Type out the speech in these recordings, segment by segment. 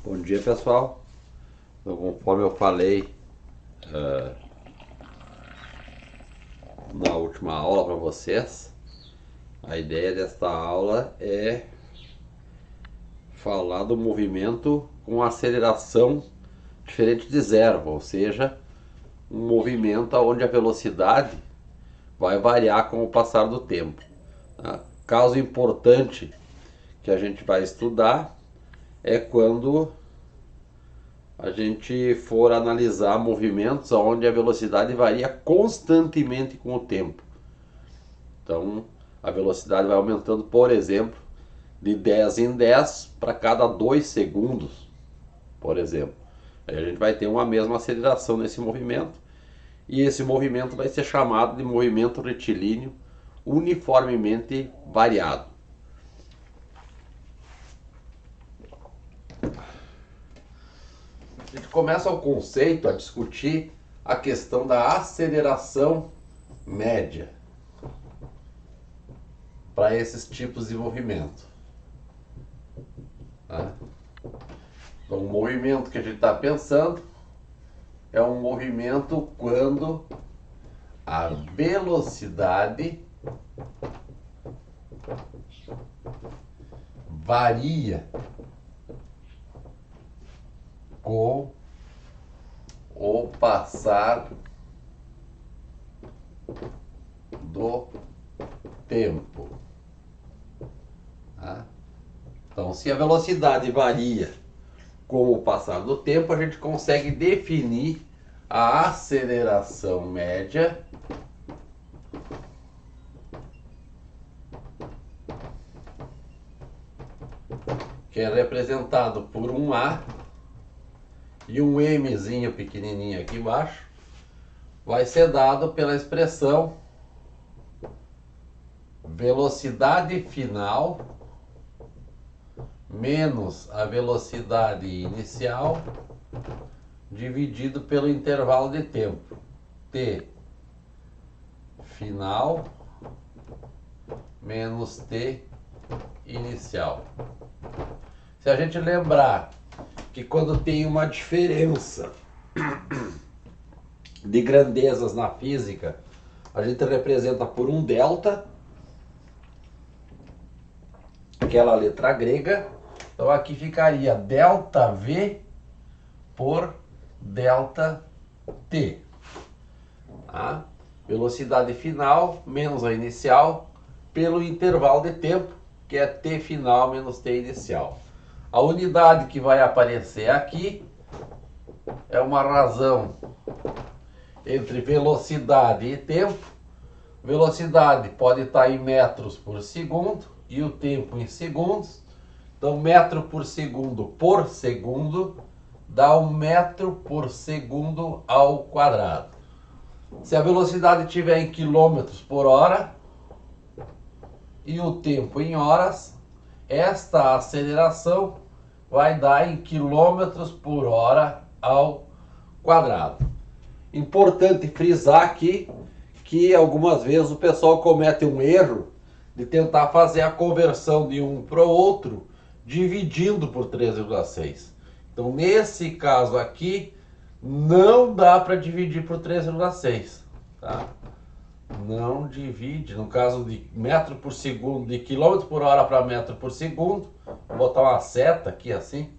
Bom dia, pessoal. Então, conforme eu falei na última aula para vocês, a ideia desta aula é falar do movimento com aceleração diferente de zero, ou seja, um movimento onde a velocidade vai variar com o passar do tempo. Caso importante que a gente vai estudar é quando a gente for analisar movimentos onde a velocidade varia constantemente com o tempo. Então, a velocidade vai aumentando, por exemplo, de 10 em 10 para cada 2 segundos, por exemplo. Aí a gente vai ter uma mesma aceleração nesse movimento, e esse movimento vai ser chamado de movimento retilíneo uniformemente variado. A gente começa o conceito a discutir a questão da aceleração média para esses tipos de movimento. Então, o movimento que a gente está pensando é um movimento quando a velocidade varia com o passar do tempo. Então, se a velocidade varia com o passar do tempo, a gente consegue definir a aceleração média que é representado por um A e um Mzinho pequenininho aqui embaixo, vai ser dado pela expressão velocidade final menos a velocidade inicial dividido pelo intervalo de tempo t final menos t inicial. Se a gente lembrar que quando tem uma diferença de grandezas na física, a gente representa por um delta, aquela letra grega. Então aqui ficaria delta V por delta T. Velocidade final menos a inicial pelo intervalo de tempo, que é T final menos T inicial. A unidade que vai aparecer aqui é uma razão entre velocidade e tempo. Velocidade pode estar em metros por segundo e o tempo em segundos. Então, metro por segundo dá 1 metro por segundo ao quadrado. Se a velocidade estiver em quilômetros por hora e o tempo em horas, esta aceleração vai dar em quilômetros por hora ao quadrado. Importante frisar aqui que algumas vezes o pessoal comete um erro de tentar fazer a conversão de um para o outro dividindo por 3,6. Então, nesse caso aqui, não dá para dividir por 3,6, tá? Não divide, no caso de metro por segundo, de quilômetro por hora para metro por segundo, vou botar uma seta aqui assim,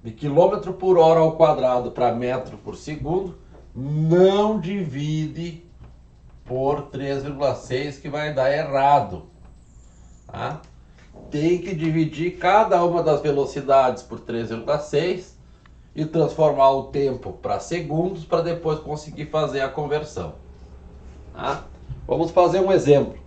de quilômetro por hora ao quadrado para metro por segundo, não divide por 3,6 que vai dar errado, tá? Tem que dividir cada uma das velocidades por 3,6 e transformar o tempo para segundos para depois conseguir fazer a conversão. Vamos fazer um exemplo.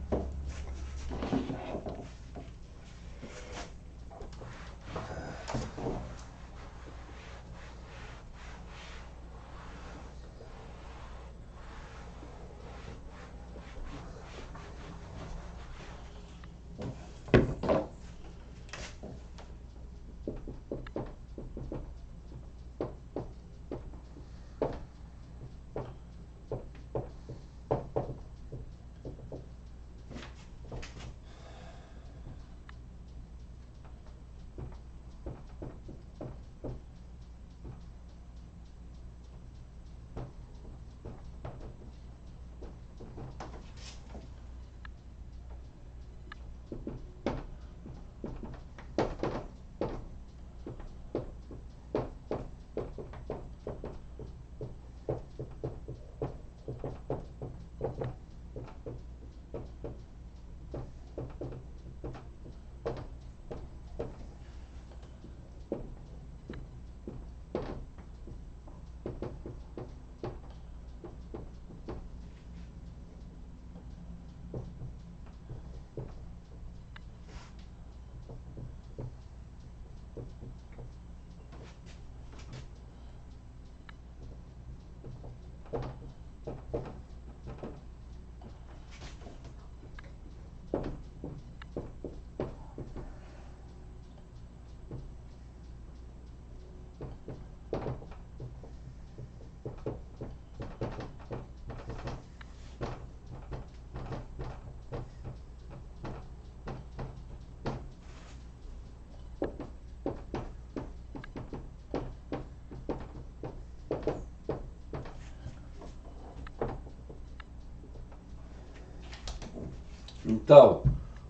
Então,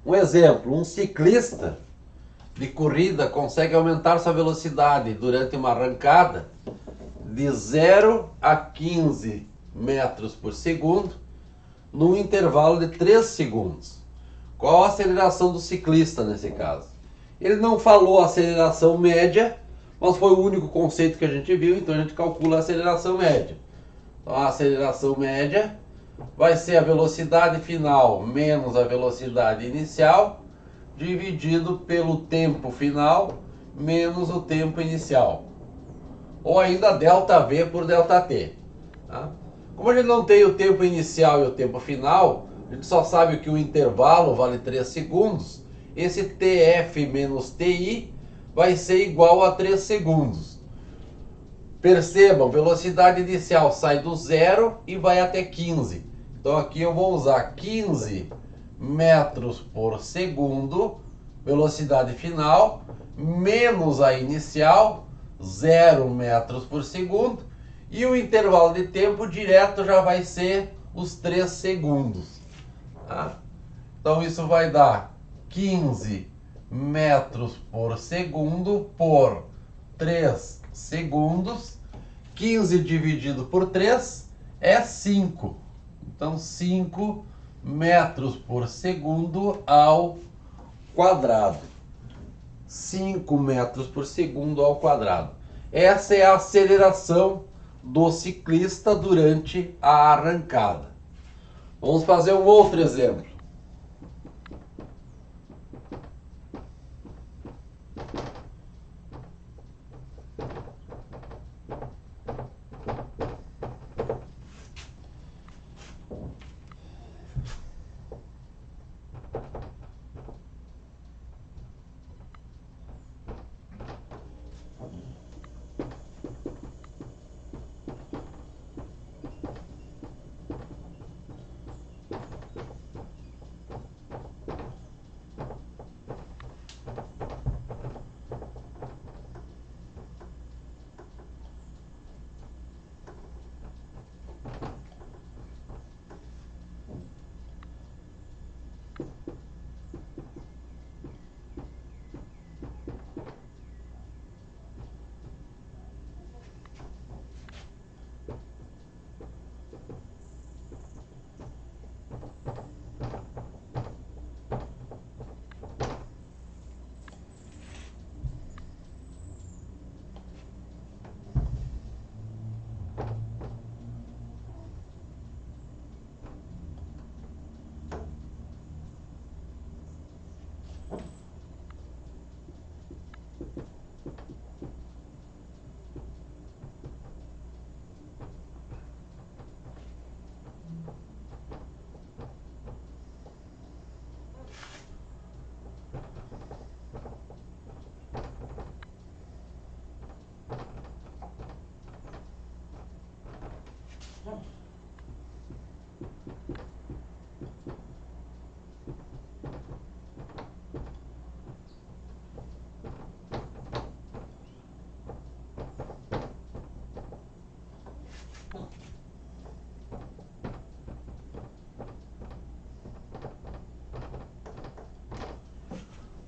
um exemplo, um ciclista de corrida consegue aumentar sua velocidade durante uma arrancada de 0 a 15 metros por segundo num intervalo de 3 segundos. Qual a aceleração do ciclista nesse caso? Ele não falou a aceleração média, mas foi o único conceito que a gente viu, então a gente calcula a aceleração média. Então a aceleração média vai ser a velocidade final menos a velocidade inicial, dividido pelo tempo final menos o tempo inicial. Ou ainda ΔV por ΔT. Tá? Como a gente não tem o tempo inicial e o tempo final, a gente só sabe que o intervalo vale 3 segundos. Esse TF menos TI vai ser igual a 3 segundos. Percebam, velocidade inicial sai do 0 e vai até 15. Então aqui eu vou usar 15 metros por segundo, velocidade final, menos a inicial, 0 metros por segundo, e o intervalo de tempo direto já vai ser os 3 segundos. Tá? Então isso vai dar 15 metros por segundo por 3 segundos. 15 dividido por 3 é 5. Então 5 metros por segundo ao quadrado. 5 metros por segundo ao quadrado. Essa é a aceleração do ciclista durante a arrancada. Vamos fazer um outro exemplo.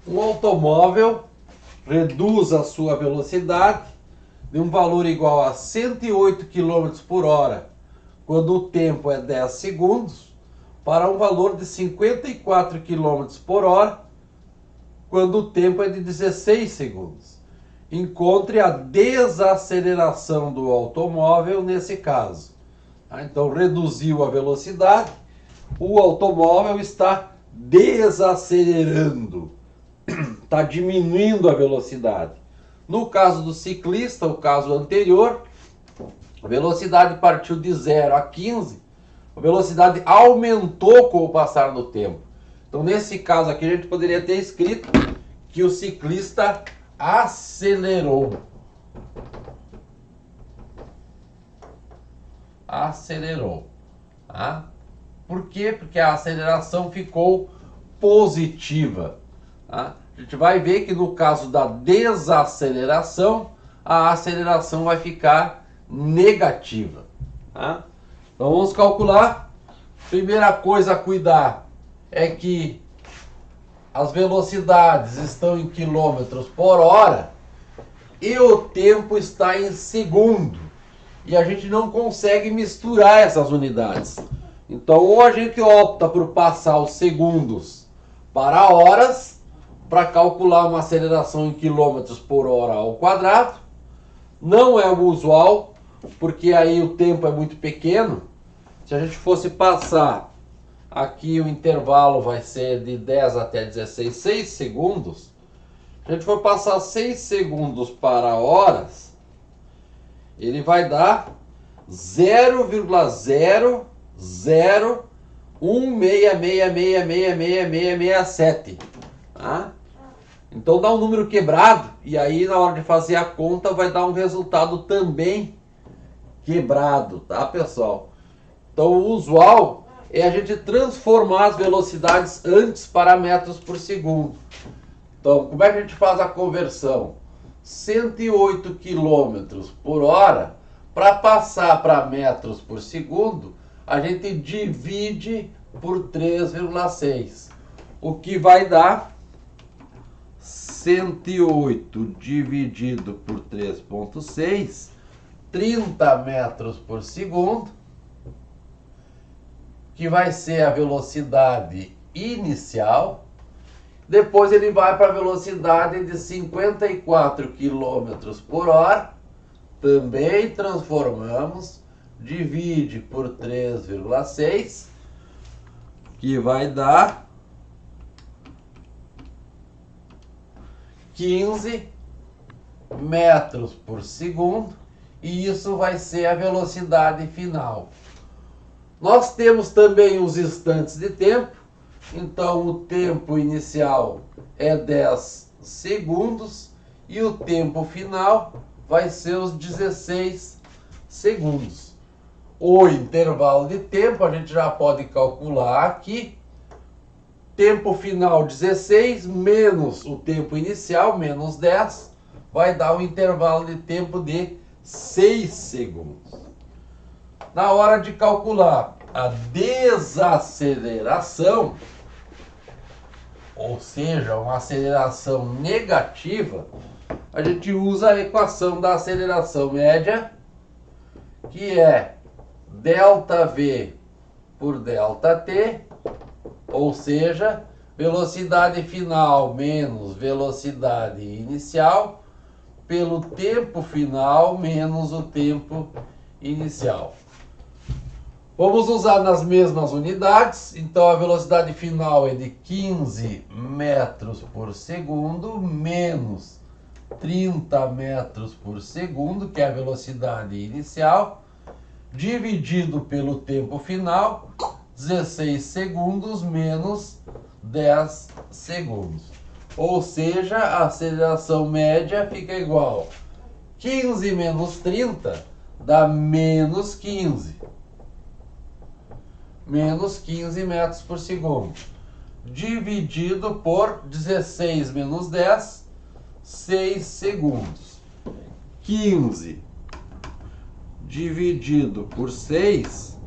Um automóvel reduz a sua velocidade de um valor igual a 108 km por hora, quando o tempo é 10 segundos, para um valor de 54 km por hora, quando o tempo é de 16 segundos. Encontre a desaceleração do automóvel nesse caso. Então, reduziu a velocidade, o automóvel está desacelerando, está diminuindo a velocidade. No caso do ciclista, o caso anterior, a velocidade partiu de 0 a 15, a velocidade aumentou com o passar do tempo. Então, nesse caso aqui, a gente poderia ter escrito que o ciclista acelerou. acelerou. Tá? Por quê? Porque a aceleração ficou positiva. Tá? A gente vai ver que no caso da desaceleração, a aceleração vai ficar negativa. Tá? Então vamos calcular. Primeira coisa a cuidar é que as velocidades estão em quilômetros por hora e o tempo está em segundo. E a gente não consegue misturar essas unidades. Então ou a gente opta por passar os segundos para horas, para calcular uma aceleração em quilômetros por hora ao quadrado. Não é o usual, porque aí o tempo é muito pequeno. Se a gente fosse passar aqui, o intervalo vai ser de 10 até 16, 6 segundos. Se a gente for passar 6 segundos para horas, ele vai dar 0,00166666667. Tá? Então dá um número quebrado e aí na hora de fazer a conta vai dar um resultado também quebrado, tá, pessoal? Então o usual é a gente transformar as velocidades antes para metros por segundo. Então, como é que a gente faz a conversão? 108 km por hora, para passar para metros por segundo, a gente divide por 3,6. O que vai dar 108 dividido por 3,6, 30 metros por segundo, que vai ser a velocidade inicial. Depois ele vai para a velocidade de 54 km por hora. Também transformamos, divide por 3,6, que vai dar 15 metros por segundo. E isso vai ser a velocidade final. Nós temos também os instantes de tempo. Então o tempo inicial é 10 segundos e o tempo final vai ser os 16 segundos. O intervalo de tempo a gente já pode calcular aqui. Tempo final 16 menos o tempo inicial, menos 10, vai dar um intervalo de tempo de 6 segundos. Na hora de calcular a desaceleração, ou seja, uma aceleração negativa, a gente usa a equação da aceleração média, que é ΔV por ΔT, ou seja, velocidade final menos velocidade inicial, pelo tempo final menos o tempo inicial. Vamos usar nas mesmas unidades. Então a velocidade final é de 15 metros por segundo menos 30 metros por segundo, que é a velocidade inicial, dividido pelo tempo final, 16 segundos menos 10 segundos. Ou seja, a aceleração média fica igual. 15 menos 30 dá menos 15. Menos 15 metros por segundo. Dividido por 16 menos 10, 6 segundos. 15 dividido por 6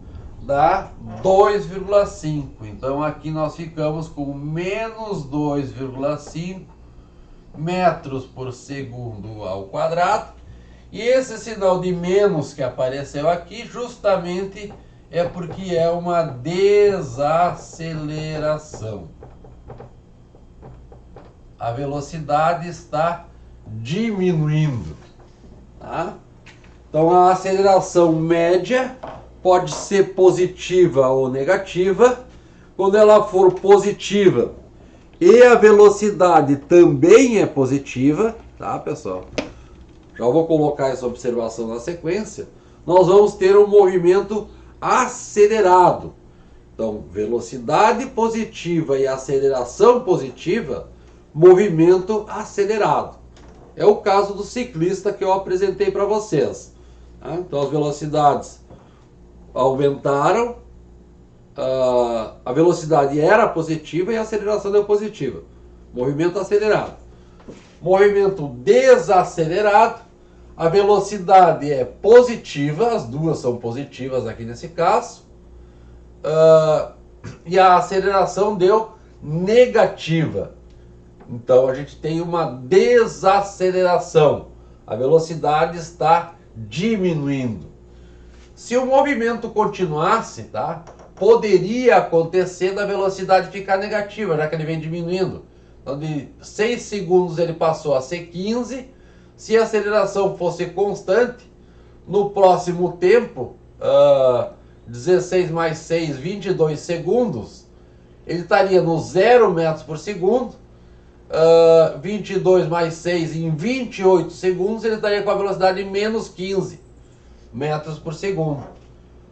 dá 2,5. Então aqui nós ficamos com menos 2,5 metros por segundo ao quadrado. E esse sinal de menos que apareceu aqui justamente é porque é uma desaceleração. A velocidade está diminuindo. Tá? Então a aceleração média pode ser positiva ou negativa. Quando ela for positiva e a velocidade também é positiva, tá, pessoal? Já vou colocar essa observação na sequência. Nós vamos ter um movimento acelerado. Então, velocidade positiva e aceleração positiva, movimento acelerado. É o caso do ciclista que eu apresentei para vocês. Tá? Então, as velocidades aumentaram, a velocidade era positiva e a aceleração deu positiva. Movimento acelerado. Movimento desacelerado, a velocidade é positiva, as duas são positivas aqui nesse caso, e a aceleração deu negativa. Então a gente tem uma desaceleração, a velocidade está diminuindo. Se o movimento continuasse, tá, poderia acontecer da velocidade ficar negativa, já que ele vem diminuindo. Então de 6 segundos ele passou a ser 15. Se a aceleração fosse constante, no próximo tempo, 16 mais 6, 22 segundos, ele estaria no 0 metros por segundo. 22 mais 6, em 28 segundos, ele estaria com a velocidade de menos 15 metros por segundo.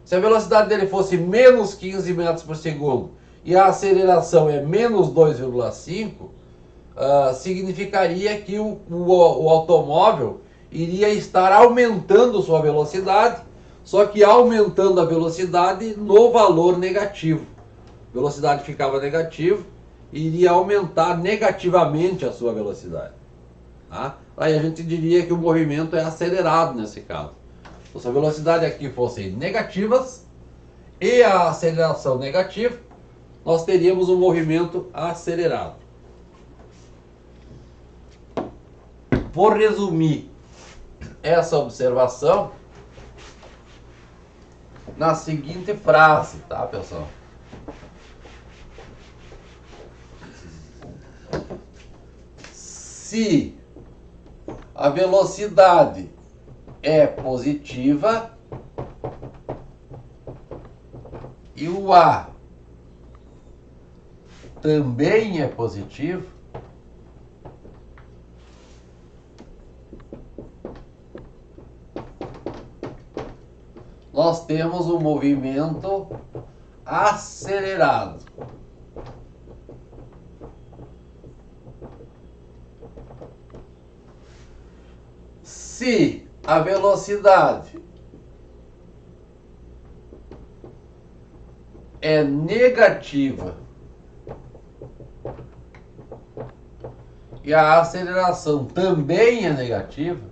Se a velocidade dele fosse menos 15 metros por segundo e a aceleração é menos 2,5, significaria que o automóvel iria estar aumentando sua velocidade, só que aumentando a velocidade no valor negativo. A velocidade ficava negativa, iria aumentar negativamente a sua velocidade. Tá? Aí a gente diria que o movimento é acelerado nesse caso. Então, se a velocidade aqui fosse negativas e a aceleração negativa, nós teríamos um movimento acelerado. Vou resumir essa observação na seguinte frase, tá, pessoal? Se a velocidade é positiva e o A também é positivo, nós temos um movimento acelerado. Se a velocidade é negativa e a aceleração também é negativa,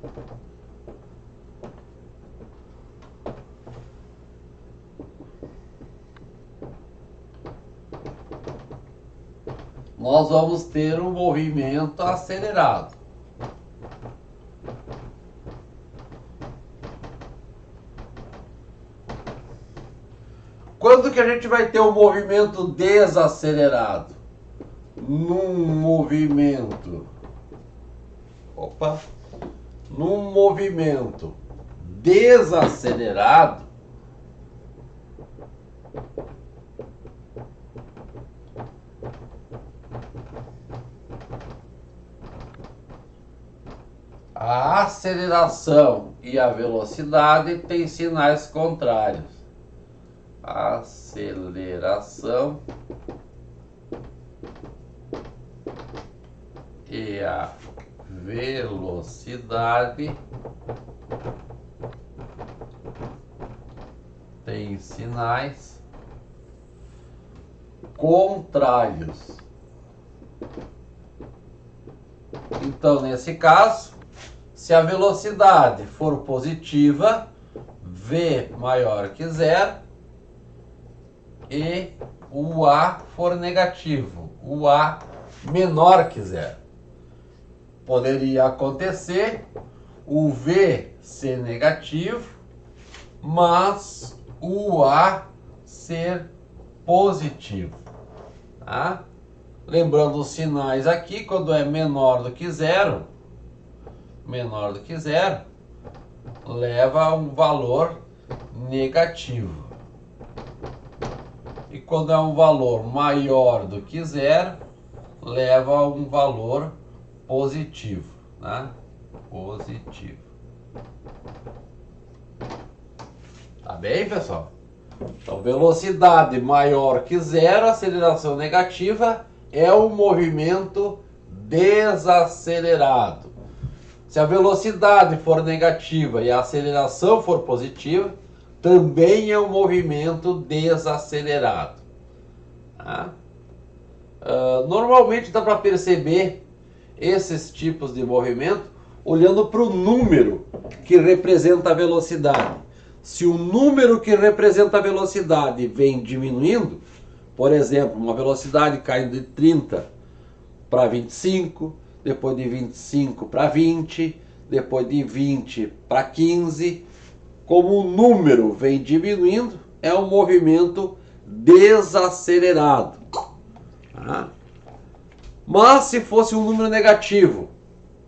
nós vamos ter um movimento acelerado. Quando que a gente vai ter um movimento desacelerado? Num movimento desacelerado, a aceleração e a velocidade têm sinais contrários. Aceleração e a velocidade têm sinais contrários. Então, nesse caso, se a velocidade for positiva, v maior que zero, e o A for negativo, o A menor que zero. Poderia acontecer o V ser negativo, mas o A ser positivo. Tá? Lembrando os sinais aqui, quando é menor do que zero, leva a um valor negativo. E quando é um valor maior do que zero, leva a um valor positivo, né? Positivo. Tá bem, pessoal? Então, velocidade maior que zero, aceleração negativa, é um movimento desacelerado. Se a velocidade for negativa e a aceleração for positiva, também é um movimento desacelerado. Tá? Normalmente dá para perceber esses tipos de movimento olhando para o número que representa a velocidade. Se o número que representa a velocidade vem diminuindo, por exemplo, uma velocidade caindo de 30 para 25, depois de 25 para 20, depois de 20 para 15, como o número vem diminuindo, é um movimento desacelerado. Tá? Mas se fosse um número negativo,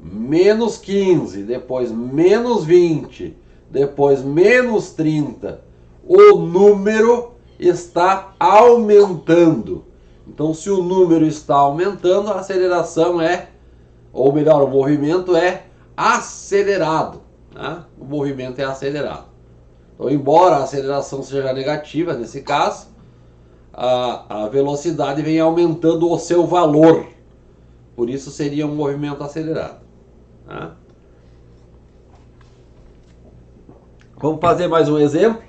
menos 15, depois menos 20, depois menos 30, o número está aumentando. Então, se o número está aumentando, a aceleração é, ou melhor, o movimento é acelerado. Né? O movimento é acelerado. Então, embora a aceleração seja negativa, nesse caso, a velocidade vem aumentando o seu valor. Por isso seria um movimento acelerado. Tá? Vamos fazer mais um exemplo.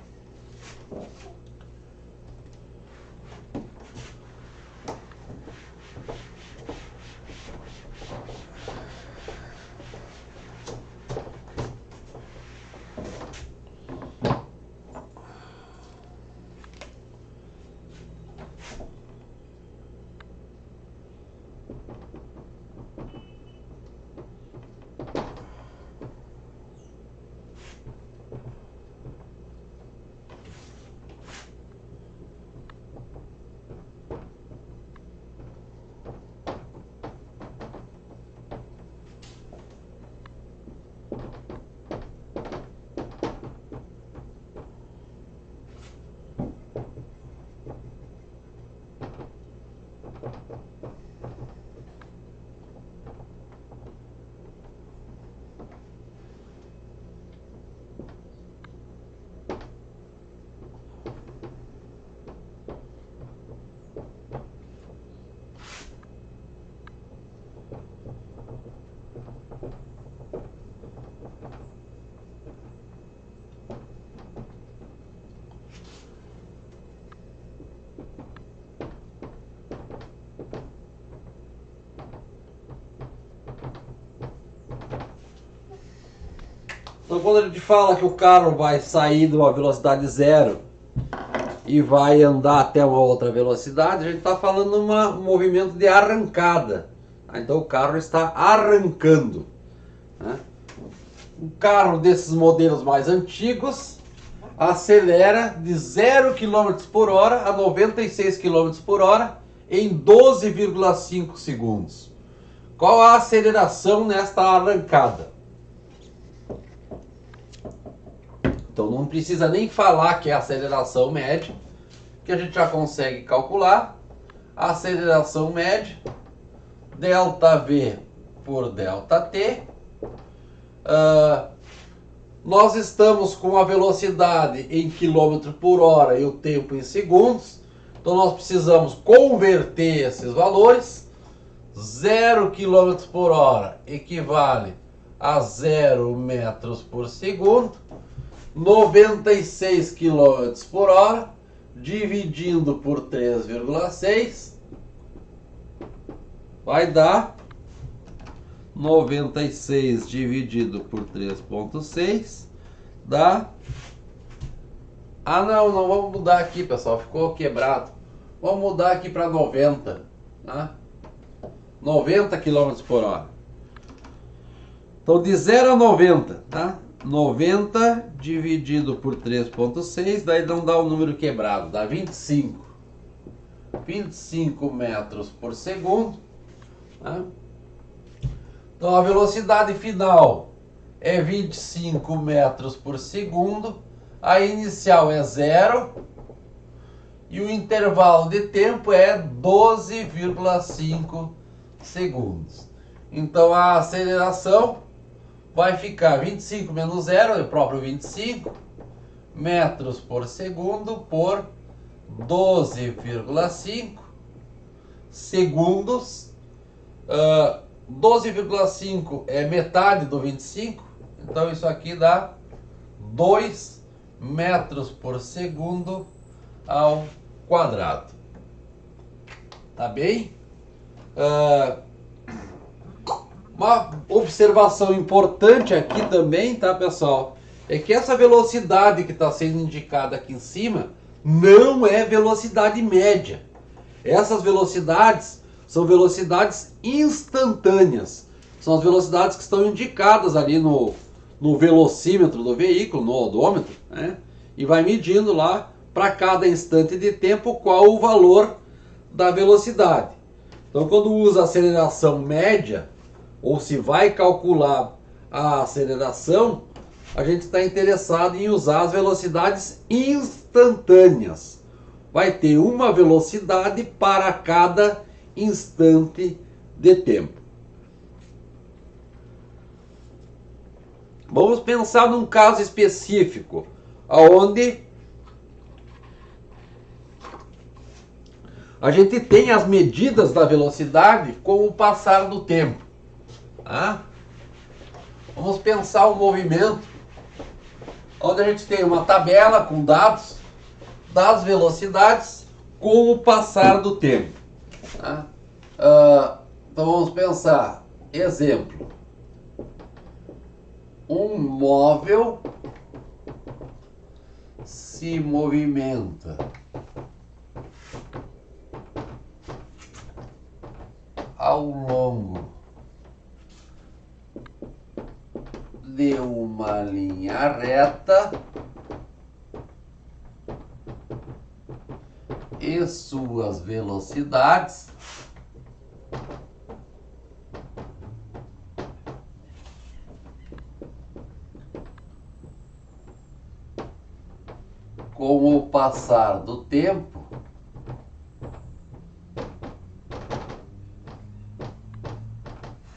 Então, quando a gente fala que o carro vai sair de uma velocidade zero e vai andar até uma outra velocidade, a gente está falando de um movimento de arrancada. Então, o carro está arrancando. Né? Um carro desses modelos mais antigos acelera de 0 km por hora a 96 km por hora em 12,5 segundos. Qual a aceleração nesta arrancada? Então não precisa nem falar que é a aceleração média, que a gente já consegue calcular. A aceleração média, ΔV por ΔT. Nós estamos com a velocidade em km por hora e o tempo em segundos. Então nós precisamos converter esses valores. 0 km por hora equivale a 0 metros por segundo. 96 km por hora dividindo por 3,6 vai dar 96 dividido por 3,6 dá... não vamos mudar aqui, pessoal, ficou quebrado. Vamos mudar aqui para 90, tá? 90 km por hora. Então de 0 a 90, tá? 90 dividido por 3,6, daí não dá o número quebrado, dá 25. 25 metros por segundo. Tá? Então a velocidade final é 25 metros por segundo, a inicial é 0 e o intervalo de tempo é 12,5 segundos. Então a aceleração vai ficar 25 menos 0, é o próprio 25, metros por segundo por 12,5 segundos. 12,5 é metade do 25, então isso aqui dá 2 metros por segundo ao quadrado. Tá bem? Uma observação importante aqui também, tá, pessoal? É que essa velocidade que está sendo indicada aqui em cima não é velocidade média. Essas velocidades são velocidades instantâneas. São as velocidades que estão indicadas ali no velocímetro do veículo, no odômetro, né? E vai medindo lá para cada instante de tempo qual o valor da velocidade. Então, quando usa a aceleração média, ou se vai calcular a aceleração, a gente está interessado em usar as velocidades instantâneas. Vai ter uma velocidade para cada instante de tempo. Vamos pensar num caso específico, onde a gente tem as medidas da velocidade com o passar do tempo. Tá? Vamos pensar um movimento onde a gente tem uma tabela com dados das velocidades com o passar do tempo. Tá? Então vamos pensar, exemplo, um móvel se movimenta ao longo de uma linha reta e suas velocidades com o passar do tempo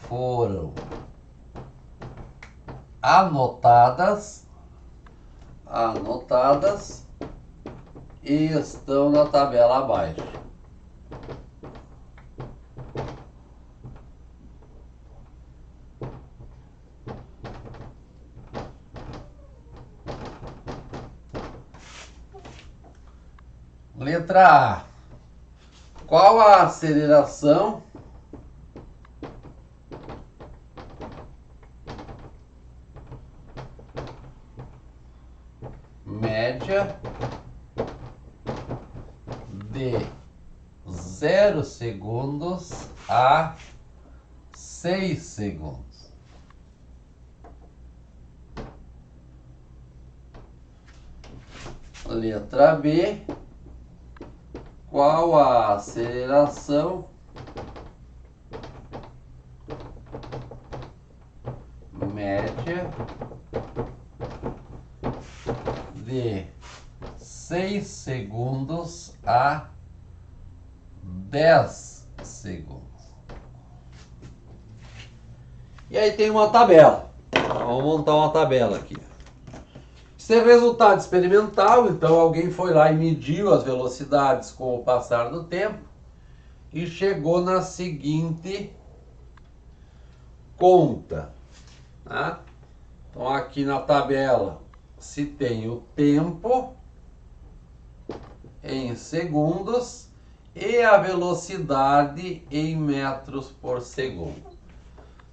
foram anotadas e estão na tabela abaixo. Letra A. Qual a aceleração média de 0 segundos a 6 segundos? Letra B. Qual a aceleração média de 6 segundos a 10 segundos? E aí tem uma tabela. Vamos montar uma tabela aqui. Isso é resultado experimental, então alguém foi lá e mediu as velocidades com o passar do tempo e chegou na seguinte conta. Tá? Então aqui na tabela se tem o tempo em segundos e a velocidade em metros por segundo.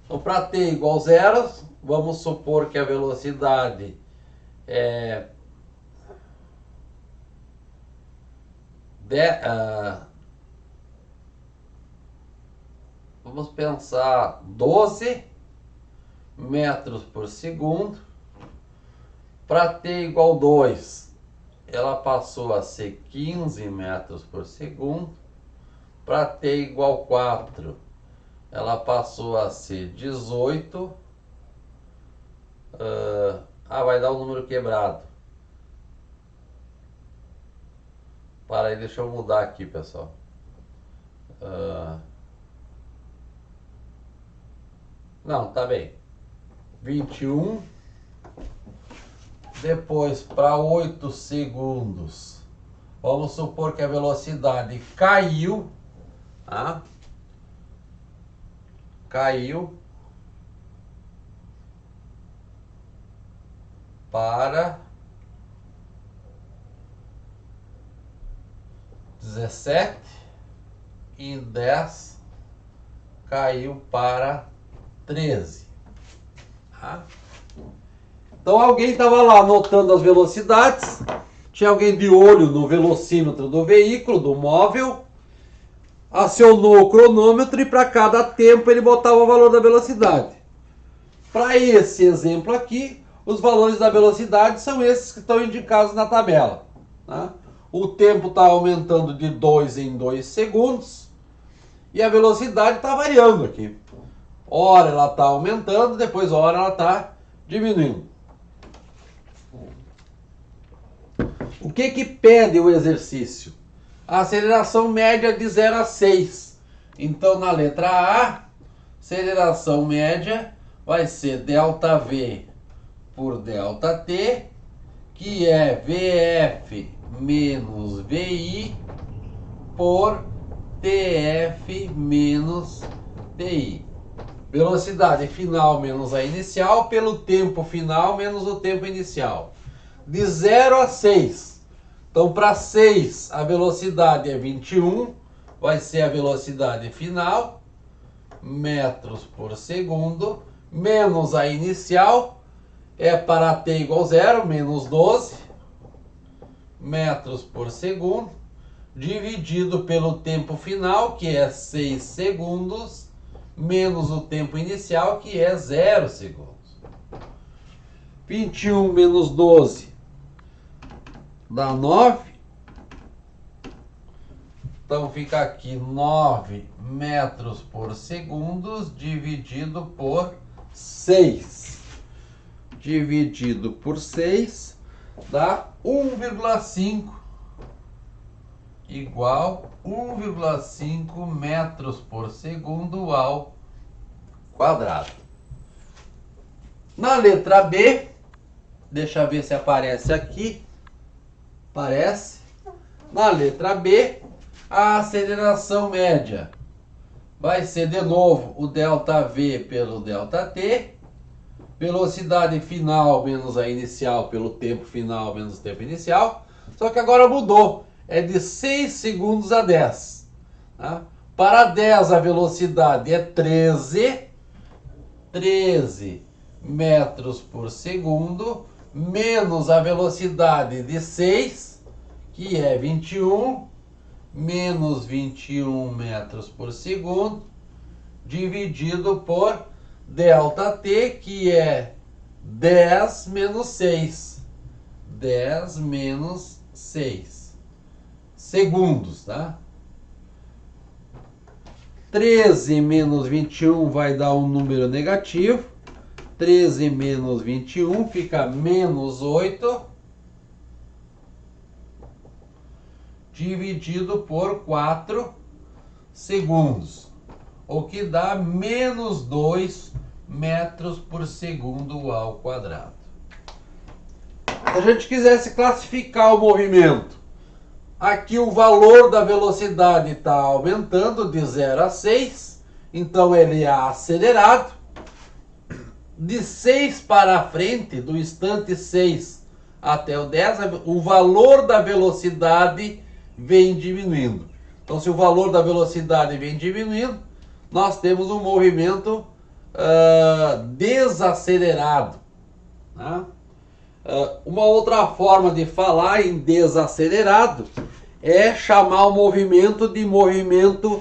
Então, para t igual a 0, vamos supor que a velocidade vamos pensar 12 metros por segundo. Para t igual a 2, ela passou a ser 15 metros por segundo. Para t igual a 4, ela passou a ser 18. Vai dar um número quebrado. Para aí, deixa eu mudar aqui, pessoal. Não, tá bem. 21. Depois, para 8 segundos, vamos supor que a velocidade caiu. Tá? Caiu para 17, em 10 caiu para 13. Tá? Então alguém estava lá anotando as velocidades, tinha alguém de olho no velocímetro do veículo, do móvel, acionou o cronômetro e para cada tempo ele botava o valor da velocidade. Para esse exemplo aqui, os valores da velocidade são esses que estão indicados na tabela. Tá? O tempo está aumentando de 2 em 2 segundos e a velocidade está variando aqui. Hora ela está aumentando, depois hora ela está diminuindo. O que que pede o exercício? A aceleração média de 0 a 6. Então, na letra A, aceleração média vai ser ΔV por ΔT, que é VF menos VI por TF menos TI. Velocidade final menos a inicial pelo tempo final menos o tempo inicial. De 0 a 6. Então, para 6, a velocidade é 21, vai ser a velocidade final, metros por segundo, menos a inicial, é para t igual a 0, menos 12, metros por segundo, dividido pelo tempo final, que é 6 segundos, menos o tempo inicial, que é 0 segundos. 21 menos 12 dá 9. Então fica aqui 9 metros por segundo dividido por 6. Dividido por 6 dá 1,5 igual 1,5 metros por segundo ao quadrado. Na letra B, deixa eu ver se aparece aqui. Aparece. Na letra B, a aceleração média vai ser de novo o ΔV pelo ΔT, velocidade final menos a inicial pelo tempo final menos o tempo inicial, só que agora mudou, é de 6 segundos a 10. Tá? Para 10 a velocidade é 13 metros por segundo, menos a velocidade de 6, que é 21, menos 21 metros por segundo, dividido por ΔT, que é 10 menos 6. 10 menos 6 segundos, tá? 13 menos 21 vai dar um número negativo. 13 menos 21 fica menos 8, dividido por 4 segundos, o que dá menos 2 metros por segundo ao quadrado. Se a gente quisesse classificar o movimento, aqui o valor da velocidade está aumentando de 0 a 6, então ele é acelerado. De 6 para frente, do instante 6 até o 10, o valor da velocidade vem diminuindo. Então, se o valor da velocidade vem diminuindo, nós temos um movimento desacelerado. Tá? Uma outra forma de falar em desacelerado é chamar o movimento de movimento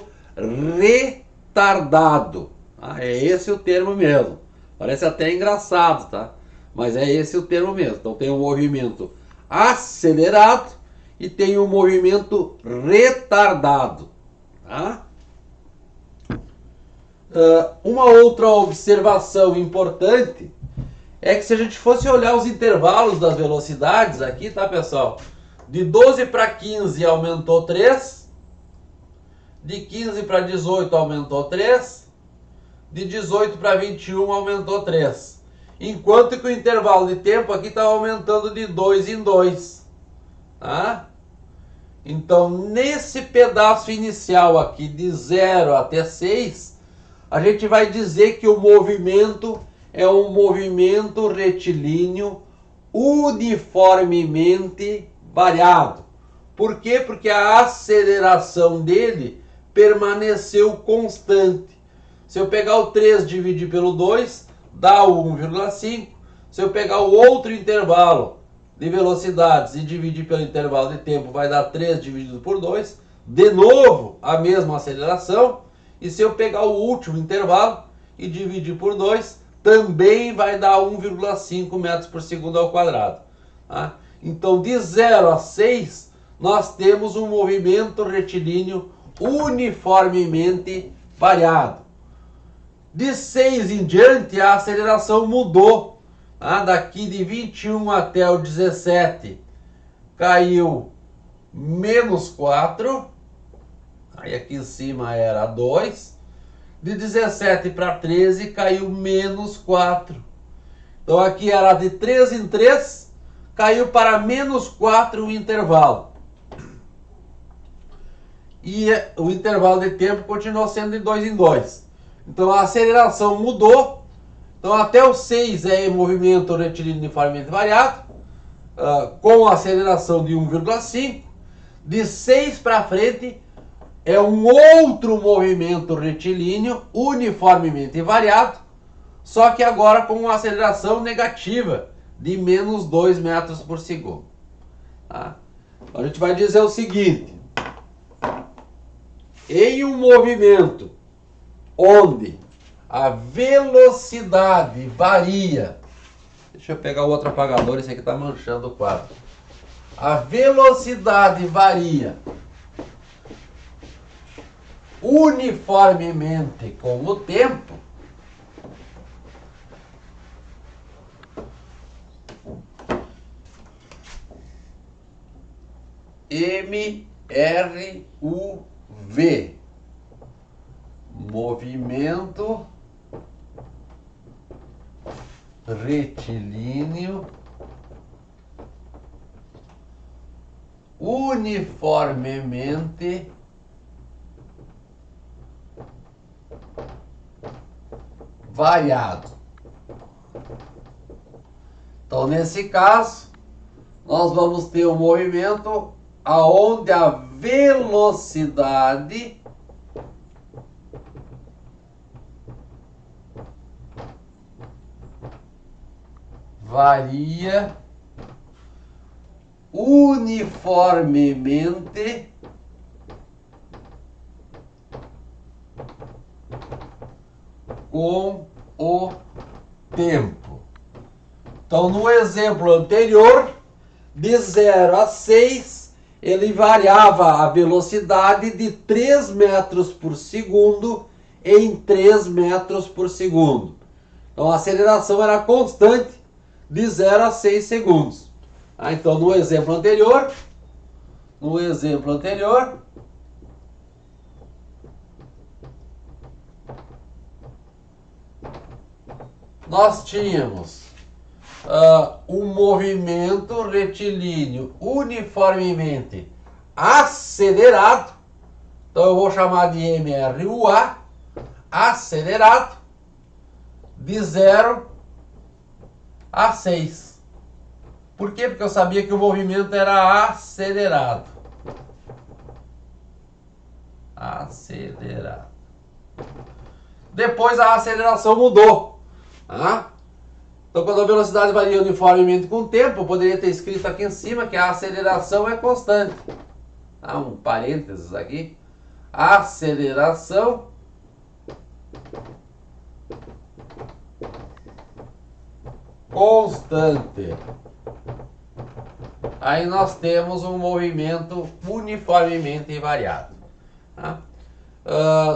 retardado. Tá? É esse o termo mesmo. Parece até engraçado, tá? Mas é esse o termo mesmo. Então tem um movimento acelerado e tem um movimento retardado. Tá? Uma outra observação importante é que se a gente fosse olhar os intervalos das velocidades aqui, tá, pessoal? De 12 para 15 aumentou 3. De 15 para 18 aumentou 3. De 18 para 21 aumentou 3. Enquanto que o intervalo de tempo aqui está aumentando de 2 em 2. Tá? Então, nesse pedaço inicial aqui, de 0 até 6, a gente vai dizer que o movimento é um movimento retilíneo uniformemente variado. Por quê? Porque a aceleração dele permaneceu constante. Se eu pegar o 3 e dividir pelo 2, dá o 1,5. Se eu pegar o outro intervalo de velocidades e dividir pelo intervalo de tempo, vai dar 3 dividido por 2. De novo, a mesma aceleração. E se eu pegar o último intervalo e dividir por 2, também vai dar 1,5 metros por segundo ao quadrado. Tá? Então, de 0 a 6, nós temos um movimento retilíneo uniformemente variado. De 6 em diante, a aceleração mudou. Tá? Daqui de 21 até o 17, caiu menos 4. Aí aqui em cima era 2. De 17 para 13, caiu menos 4. Então aqui era de 3 em 3, caiu para menos 4 o intervalo. E o intervalo de tempo continuou sendo de 2 em 2. Então a aceleração mudou. Então até o 6 é movimento retilíneo uniformemente variado, com aceleração de 1,5. De 6 para frente é um outro movimento retilíneo uniformemente variado, só que agora com uma aceleração negativa de menos 2 metros por segundo. Tá? Então a gente vai dizer o seguinte: em um movimento onde a velocidade varia, deixa eu pegar o outro apagador, esse aqui está manchando o quadro. A velocidade varia uniformemente com o tempo, MRUV, movimento retilíneo uniformemente variado. Então, nesse caso, nós vamos ter um movimento aonde a velocidade varia uniformemente com o tempo. Então, no exemplo anterior, de 0 a 6, ele variava a velocidade de 3 metros por segundo em 3 metros por segundo. Então, a aceleração era constante de 0 a 6 segundos. Então, no exemplo anterior, nós tínhamos um movimento retilíneo uniformemente acelerado. Então eu vou chamar de MRUA, acelerado, de 0 a 6. Por quê? Porque eu sabia que o movimento era acelerado. Acelerado. Depois a aceleração mudou. Tá? Então, quando a velocidade varia uniformemente com o tempo, eu poderia ter escrito aqui em cima que a aceleração é constante. Tá? Um parênteses aqui. Aceleração constante. Aí nós temos um movimento uniformemente variado. Tá?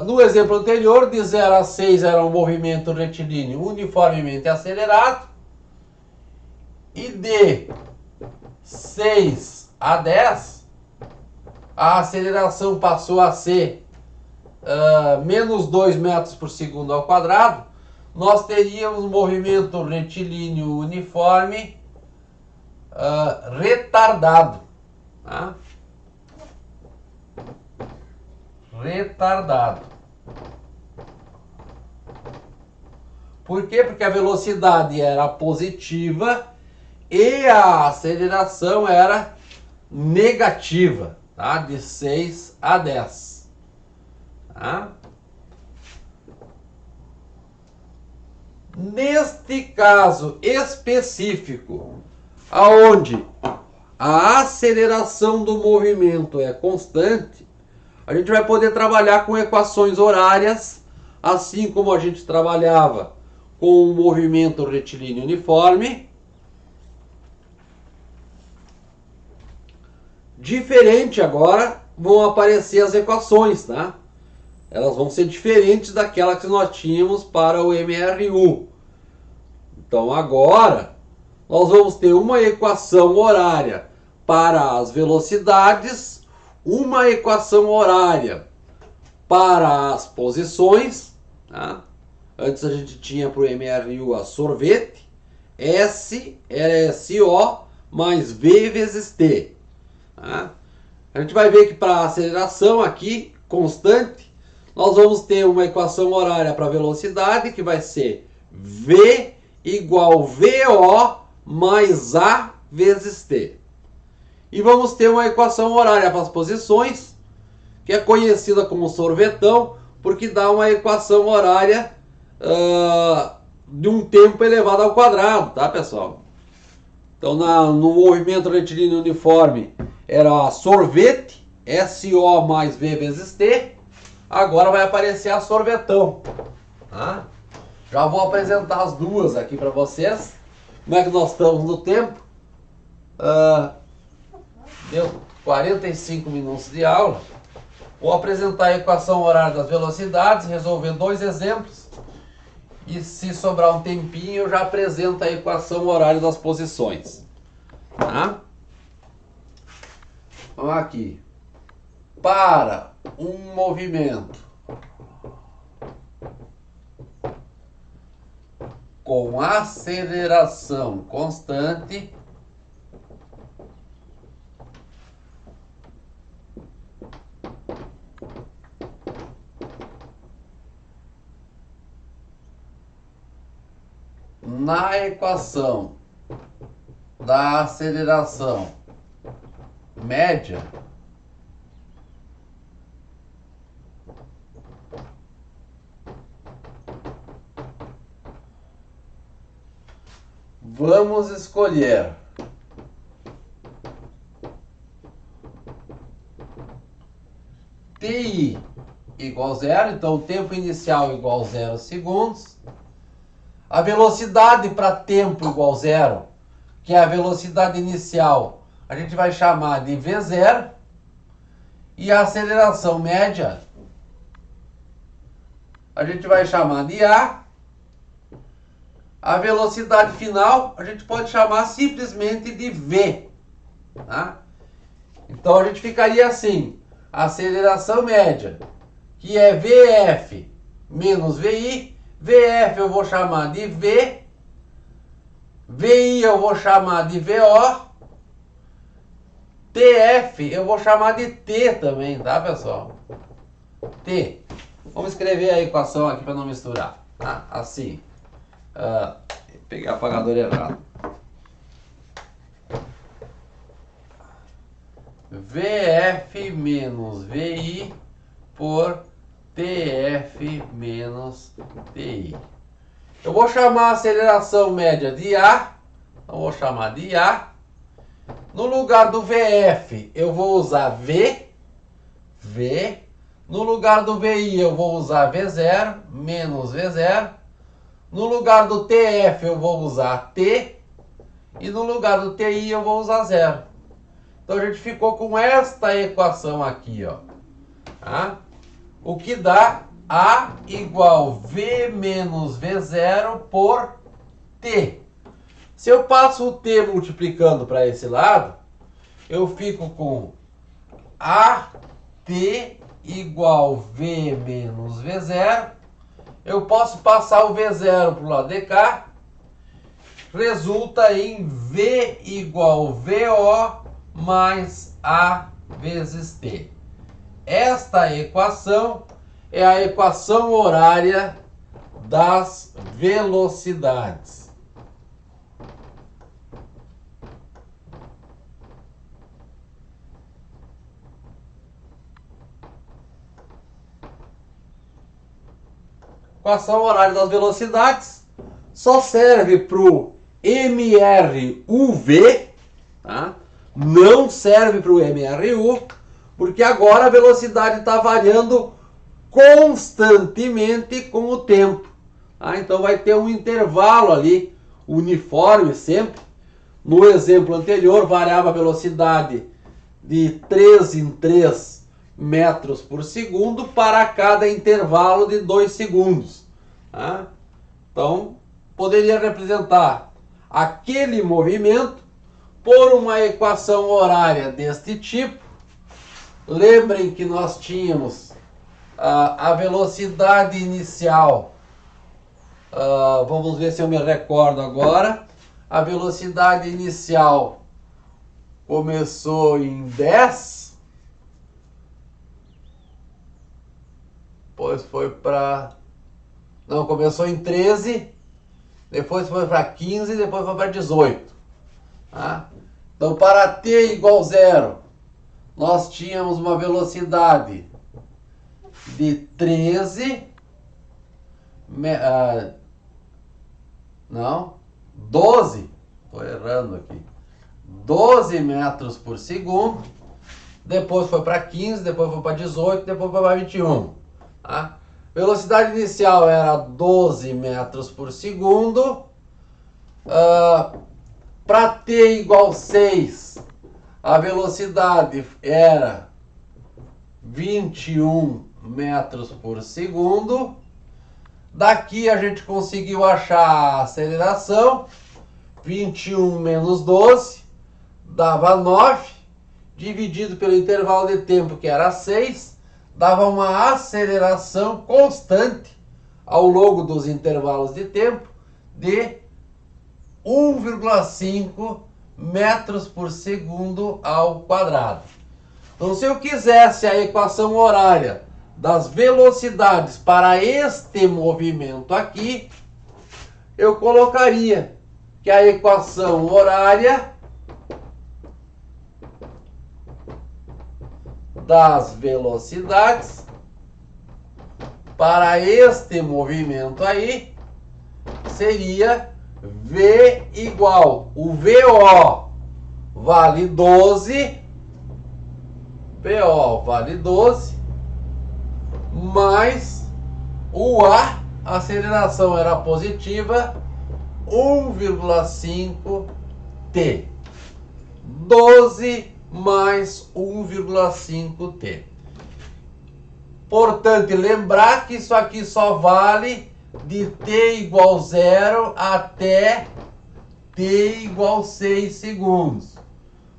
No exemplo anterior, de 0 a 6 era um movimento retilíneo uniformemente acelerado. E de 6 a 10, a aceleração passou a ser menos 2 metros por segundo ao quadrado. Nós teríamos um movimento retilíneo uniforme retardado. Tá? Retardado. Por quê? Porque a velocidade era positiva e a aceleração era negativa, tá? De 6 a 10. Tá? Neste caso específico, aonde a aceleração do movimento é constante, a gente vai poder trabalhar com equações horárias, assim como a gente trabalhava com o movimento retilíneo uniforme. Diferente agora vão aparecer as equações, tá? Elas vão ser diferentes daquela que nós tínhamos para o MRU. Então agora nós vamos ter uma equação horária para as velocidades, uma equação horária para as posições, tá? Antes a gente tinha para o MRU a sorvete, S era SO mais V vezes T. Tá? A gente vai ver que para a aceleração aqui, constante, nós vamos ter uma equação horária para velocidade que vai ser V igual VO mais A vezes T. E vamos ter uma equação horária para as posições, que é conhecida como sorvetão, porque dá uma equação horária de um tempo elevado ao quadrado, tá, pessoal? Então, no movimento retilíneo uniforme era sorvete, SO mais V vezes T. Agora vai aparecer a sorvetão. Tá? Já vou apresentar as duas aqui para vocês. Como é que nós estamos no tempo? Deu 45 minutos de aula. Vou apresentar a equação horária das velocidades, resolver dois exemplos. E se sobrar um tempinho, eu já apresento a equação horária das posições. Tá? Vamos aqui. Para um movimento com aceleração constante, na equação da aceleração média, vamos escolher TI igual zero, então o tempo inicial igual 0 segundos. A velocidade para tempo igual zero, que é a velocidade inicial, a gente vai chamar de V0. E a aceleração média, a gente vai chamar de A. A velocidade final, a gente pode chamar simplesmente de V. Tá? Então a gente ficaria assim, a aceleração média, que é VF menos VI. VF eu vou chamar de V, VI eu vou chamar de VO, TF eu vou chamar de T também, tá, pessoal? T. Vamos escrever a equação aqui para não misturar, tá? Assim. Peguei o apagador errado. VF menos VI por TF menos TI. Eu vou chamar a aceleração média de A. Então vou chamar de A. No lugar do VF eu vou usar V. No lugar do VI eu vou usar V0 menos V0. No lugar do TF eu vou usar T. E no lugar do TI eu vou usar 0. Então a gente ficou com esta equação aqui, ó. Tá? O que dá A igual V menos V0 por T. Se eu passo o T multiplicando para esse lado, eu fico com AT igual V menos V0. Eu posso passar o V0 para o lado de cá. Resulta em V igual VO mais A vezes T. Esta equação é a equação horária das velocidades. equação horária das velocidades só serve para o MRUV, tá? Não serve para o MRU, porque agora a velocidade está variando constantemente com o tempo. Tá? Então vai ter um intervalo ali, uniforme sempre. No exemplo anterior, variava a velocidade de 3 em 3 metros por segundo para cada intervalo de 2 segundos. Tá? Então, poderia representar aquele movimento por uma equação horária deste tipo. Lembrem que nós tínhamos a velocidade inicial, vamos ver se eu me recordo agora. A velocidade inicial começou em 10, depois foi para... Não, começou em 13, depois foi para 15, depois foi para 18. Tá? Então, para t igual a 0, nós tínhamos uma velocidade de 13, não, 12, estou errando aqui, 12 metros por segundo, depois foi para 15, depois foi para 18, depois foi para 21. Tá? Velocidade inicial era 12 metros por segundo. Para t igual a 6, a velocidade era 21 metros por segundo. Daqui a gente conseguiu achar a aceleração. 21 menos 12 dava 9, dividido pelo intervalo de tempo, que era 6, dava uma aceleração constante ao longo dos intervalos de tempo de 1,5 metros por segundo ao quadrado. Então, se eu quisesse a equação horária das velocidades para este movimento aqui, eu colocaria que a equação horária das velocidades para este movimento aí seria V igual, o VO vale 12, VO vale 12, mais o A, a aceleração era positiva, 1,5 T. 12 mais 1,5 T. Portanto, lembrar que isso aqui só vale de t igual 0 até t igual 6 segundos.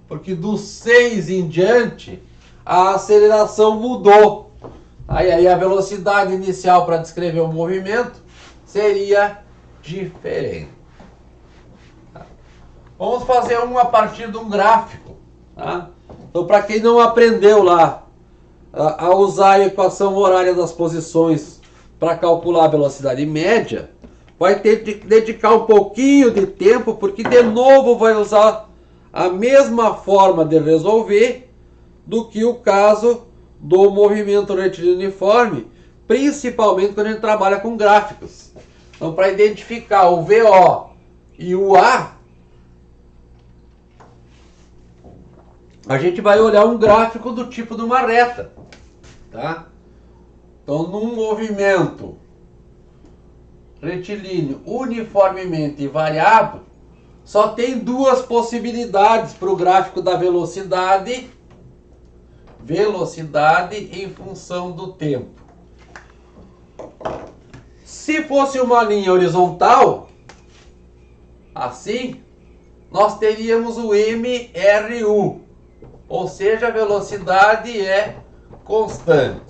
Porque do 6 em diante, a aceleração mudou. Aí a velocidade inicial para descrever o movimento seria diferente. Vamos fazer a partir de um gráfico. Tá? Então, para quem não aprendeu lá a usar a equação horária das posições para calcular a velocidade média, vai ter que dedicar um pouquinho de tempo, porque de novo vai usar a mesma forma de resolver do que o caso do movimento retilíneo uniforme, principalmente quando a gente trabalha com gráficos. Então, para identificar o VO e o A, a gente vai olhar um gráfico do tipo de uma reta. Tá? Então, num movimento retilíneo uniformemente variado, só tem duas possibilidades para o gráfico da velocidade em função do tempo. Se fosse uma linha horizontal, assim, nós teríamos o MRU, ou seja, a velocidade é constante.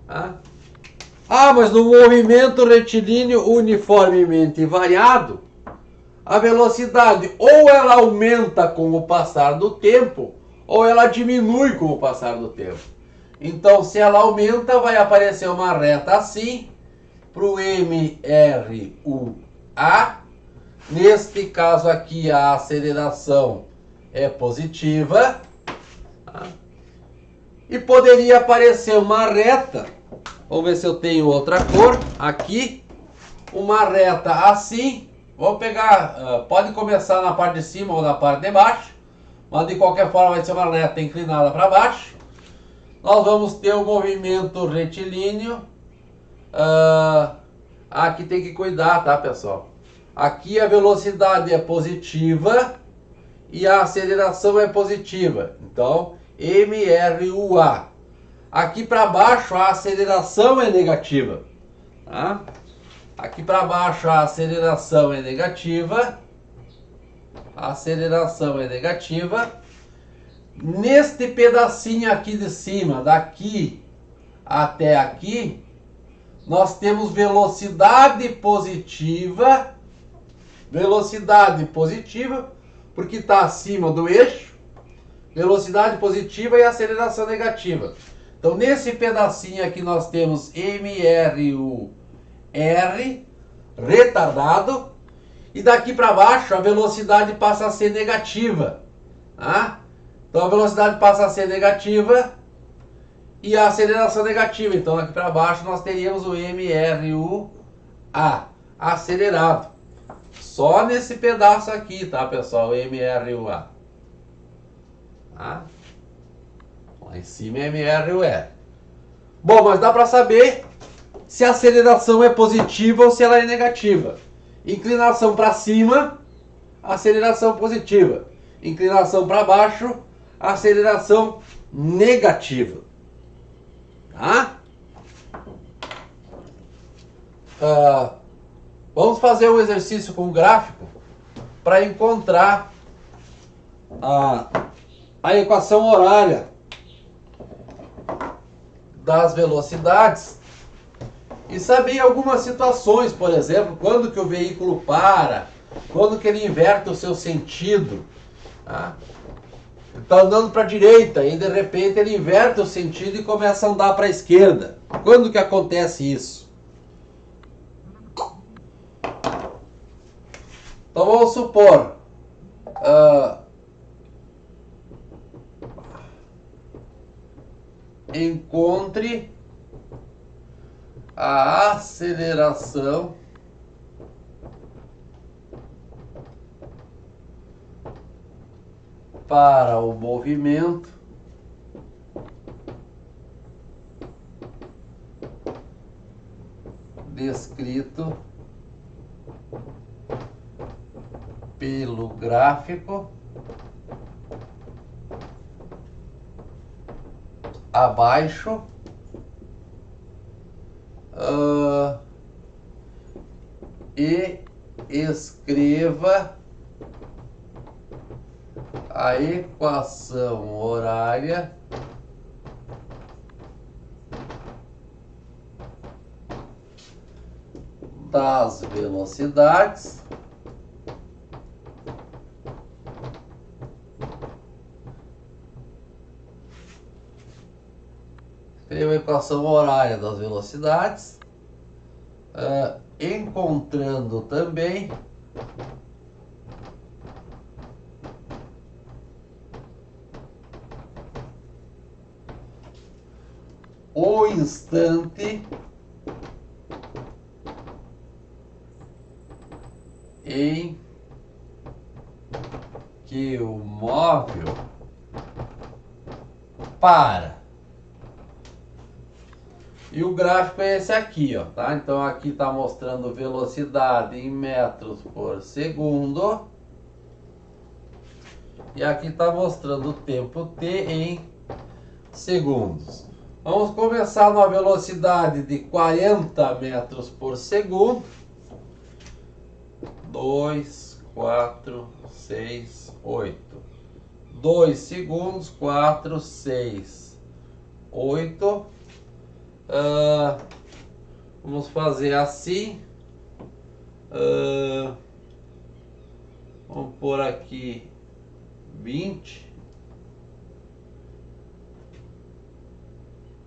Tá? Mas no movimento retilíneo uniformemente variado, a velocidade ou ela aumenta com o passar do tempo, ou ela diminui com o passar do tempo. Então, se ela aumenta, vai aparecer uma reta assim, para o MRUA. Neste caso aqui, a aceleração é positiva. Tá? E poderia aparecer uma reta Vamos ver se eu tenho outra cor. Aqui, uma reta assim. Vamos pegar, pode começar na parte de cima ou na parte de baixo. Mas de qualquer forma vai ser uma reta inclinada para baixo. Nós vamos ter o movimento retilíneo. Aqui tem que cuidar, tá, pessoal? Aqui a velocidade é positiva e a aceleração é positiva. Então, MRUA. Aqui para baixo a aceleração é negativa. Tá? Aqui para baixo a aceleração é negativa. A aceleração é negativa. Neste pedacinho aqui de cima, daqui até aqui, nós temos velocidade positiva. Velocidade positiva, porque está acima do eixo. Velocidade positiva e aceleração negativa. Então, nesse pedacinho aqui nós temos MRUR, retardado. E daqui para baixo a velocidade passa a ser negativa. Tá? Então, a velocidade passa a ser negativa e a aceleração negativa. Então, aqui para baixo nós teríamos o MRUA, acelerado. Só nesse pedaço aqui, tá, pessoal? MRUA. Tá? Lá em cima é MRUR. Bom, mas dá para saber se a aceleração é positiva ou se ela é negativa. Inclinação para cima, aceleração positiva. Inclinação para baixo, aceleração negativa. Tá? Vamos fazer um exercício com o gráfico para encontrar a equação horária das velocidades e saber algumas situações, por exemplo, quando que o veículo para, quando que ele inverte o seu sentido. Tá? Ele está andando para a direita e de repente ele inverte o sentido e começa a andar para a esquerda. Quando que acontece isso? Então vamos supor, encontre a aceleração para o movimento descrito pelo gráfico abaixo e escreva a equação horária das velocidades escreva a equação horária das velocidades, encontrando também o instante em que o móvel para. E o gráfico é esse aqui, ó, tá? Então aqui está mostrando velocidade em metros por segundo. E aqui está mostrando o tempo t em segundos. Vamos começar numa velocidade de 40 metros por segundo. 2, 4, 6, 8. 2 segundos, 4, 6, 8. Vamos fazer assim. Vamos pôr aqui 20.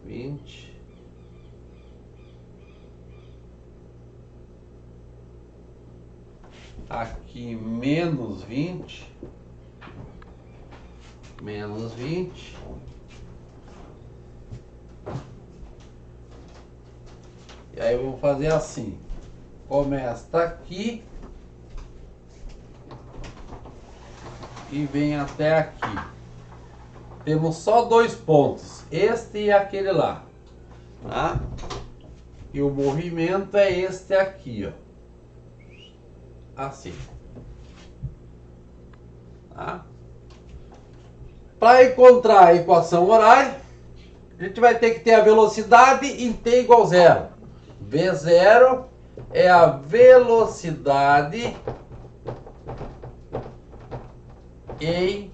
20. Aqui menos 20. Menos 20. E aí eu vou fazer assim. Começa aqui e vem até aqui. Temos só dois pontos, este e aquele lá, tá? E o movimento é este aqui, ó. Assim. Tá? Para encontrar a equação horária, a gente vai ter que ter a velocidade em t igual a zero. V0 é a velocidade em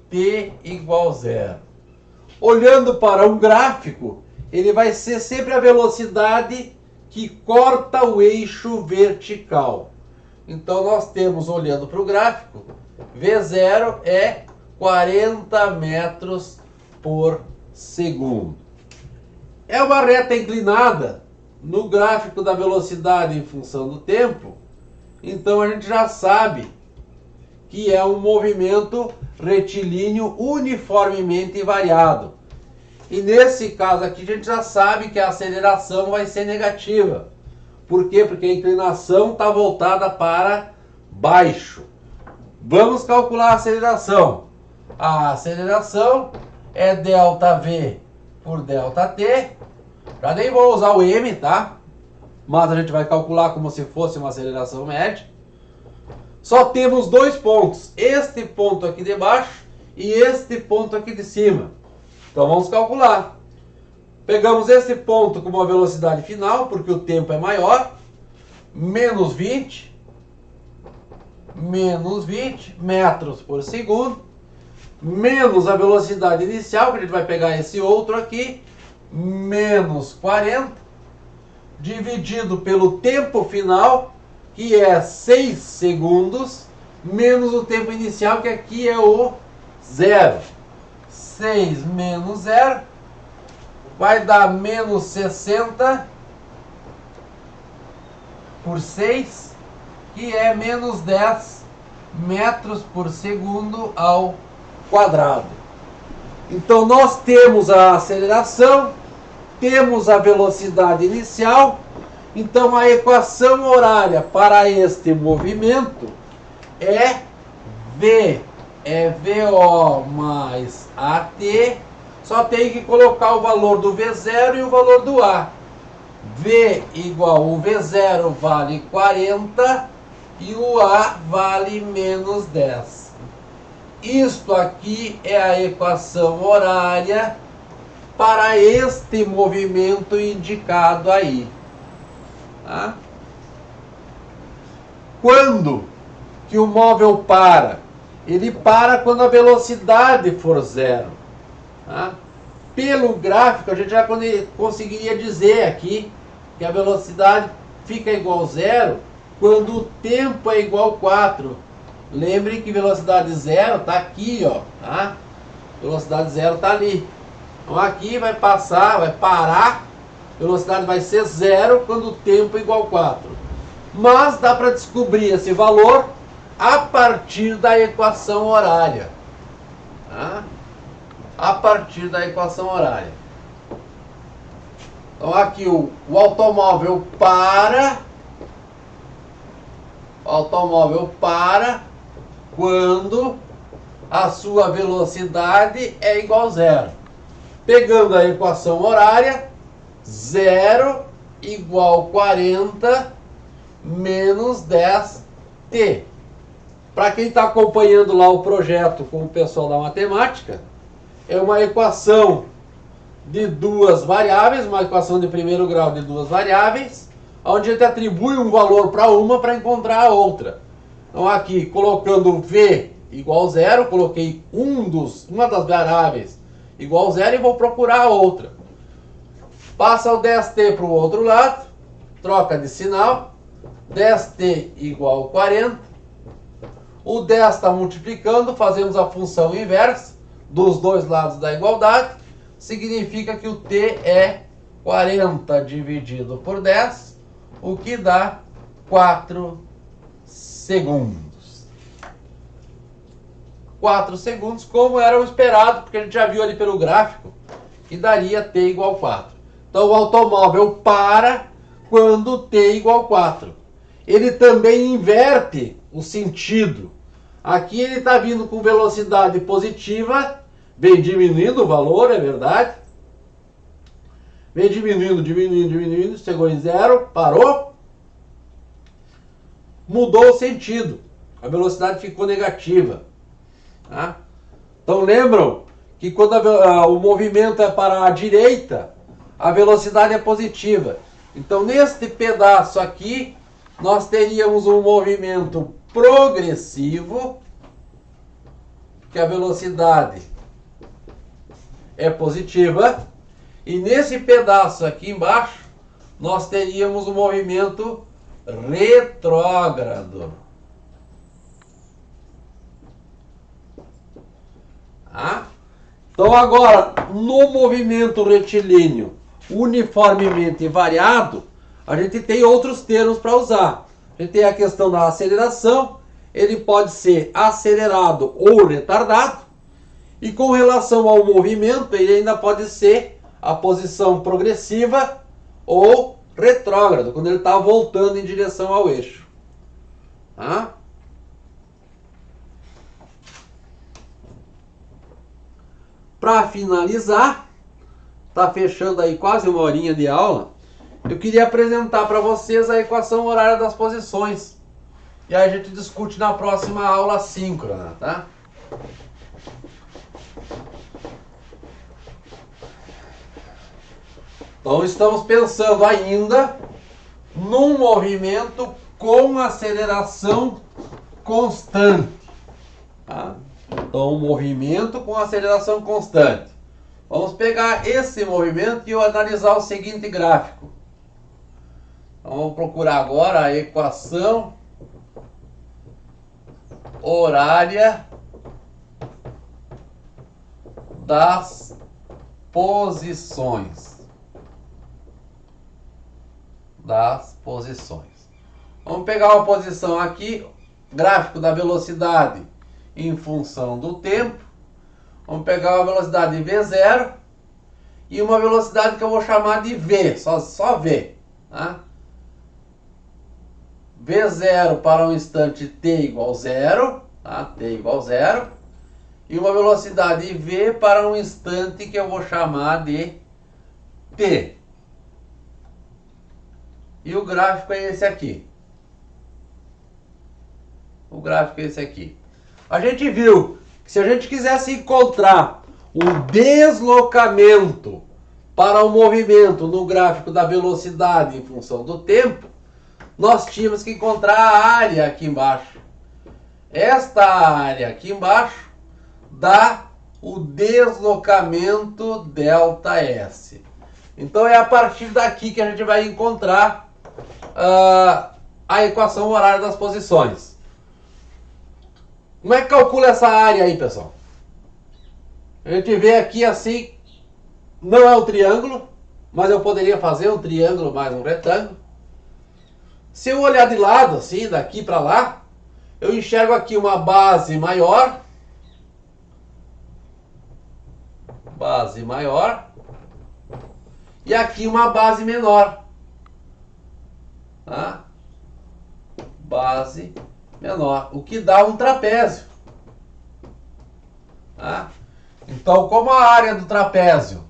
t igual a zero. Olhando para um gráfico, ele vai ser sempre a velocidade que corta o eixo vertical. Então nós temos, olhando para o gráfico, V0 é 40 metros por segundo. É uma reta inclinada no gráfico da velocidade em função do tempo, então a gente já sabe que é um movimento retilíneo uniformemente variado. E nesse caso aqui a gente já sabe que a aceleração vai ser negativa. Por quê? Porque a inclinação está voltada para baixo. Vamos calcular a aceleração. A aceleração é ΔV por ΔT. Já nem vou usar o m, tá? Mas a gente vai calcular como se fosse uma aceleração média. Só temos dois pontos. Este ponto aqui de baixo e este ponto aqui de cima. Então vamos calcular. Pegamos este ponto como a velocidade final, porque o tempo é maior. Menos 20 metros por segundo. Menos a velocidade inicial, que a gente vai pegar esse outro aqui. Menos 40. Dividido pelo tempo final, que é 6 segundos. Menos o tempo inicial, que aqui é o 0. 6 menos 0 vai dar menos 60 por 6, que é menos 10 metros por segundo ao quadrado. Então nós temos a aceleração, temos a velocidade inicial, então a equação horária para este movimento é V é VO mais AT, só tem que colocar o valor do V0 e o valor do A. V igual, o V0 vale 40 e o A vale menos 10. Isto aqui é a equação horária para este movimento indicado aí. Tá? Quando que o móvel para? Ele para quando a velocidade for zero. Tá? Pelo gráfico, a gente já conseguiria dizer aqui que a velocidade fica igual a zero quando o tempo é igual a 4. Lembre que velocidade zero está aqui, ó, tá? Velocidade zero está ali. Então aqui vai passar, vai parar, velocidade vai ser zero quando o tempo é igual a 4. Mas dá para descobrir esse valor a partir da equação horária. Tá? A partir da equação horária. Então aqui o automóvel para. O automóvel para quando a sua velocidade é igual a zero. Pegando a equação horária, 0 igual a 40 menos 10t. Para quem está acompanhando lá o projeto com o pessoal da matemática, é uma equação de duas variáveis, uma equação de primeiro grau de duas variáveis, onde a gente atribui um valor para uma para encontrar a outra. Então aqui, colocando V igual a 0, coloquei uma das variáveis igual a 0 e vou procurar a outra. Passa o 10t para o outro lado, troca de sinal, 10t igual a 40. O 10 está multiplicando, fazemos a função inversa dos dois lados da igualdade. Significa que o t é 40 dividido por 10, o que dá 4 segundos. 4 segundos, como era o esperado, porque a gente já viu ali pelo gráfico que daria t igual a 4. Então o automóvel para quando t igual a 4. Ele também inverte o sentido. Aqui ele está vindo com velocidade positiva, vem diminuindo o valor, é verdade. Vem diminuindo, diminuindo, diminuindo, chegou em zero, parou. Mudou o sentido, a velocidade ficou negativa. Tá? Então lembram que quando o movimento é para a direita, a velocidade é positiva. Então neste pedaço aqui, nós teríamos um movimento progressivo, que a velocidade é positiva, e nesse pedaço aqui embaixo, nós teríamos um movimento retrógrado. Tá? Então agora, no movimento retilíneo uniformemente variado, a gente tem outros termos para usar. A gente tem a questão da aceleração, ele pode ser acelerado ou retardado, e com relação ao movimento, ele ainda pode ser a posição progressiva ou retrógrado, quando ele está voltando em direção ao eixo. Tá? Para finalizar, está fechando aí quase uma horinha de aula, eu queria apresentar para vocês a equação horária das posições. E aí a gente discute na próxima aula síncrona, tá? Então estamos pensando ainda num movimento com aceleração constante. Tá? Então um movimento com aceleração constante. Vamos pegar esse movimento e analisar o seguinte gráfico. Então vamos procurar agora a equação horária das posições. Vamos pegar uma posição aqui, gráfico da velocidade em função do tempo. Vamos pegar uma velocidade V0 e uma velocidade que eu vou chamar de V, só V. Tá? V0 para um instante t igual a 0, tá? T igual a 0. E uma velocidade V para um instante que eu vou chamar de t. E o gráfico é esse aqui. O gráfico é esse aqui. A gente viu que se a gente quisesse encontrar um deslocamento para o movimento no gráfico da velocidade em função do tempo, nós tínhamos que encontrar a área aqui embaixo. Esta área aqui embaixo dá o deslocamento ΔS. Então é a partir daqui que a gente vai encontrar a equação horária das posições. Como é que calcula essa área aí, pessoal? A gente vê aqui assim, não é um triângulo, mas eu poderia fazer um triângulo mais um retângulo. Se eu olhar de lado, assim, daqui para lá, eu enxergo aqui uma base maior. Base maior. E aqui uma base menor. Tá? Base menor. O que dá um trapézio. Tá? Então, como a área do trapézio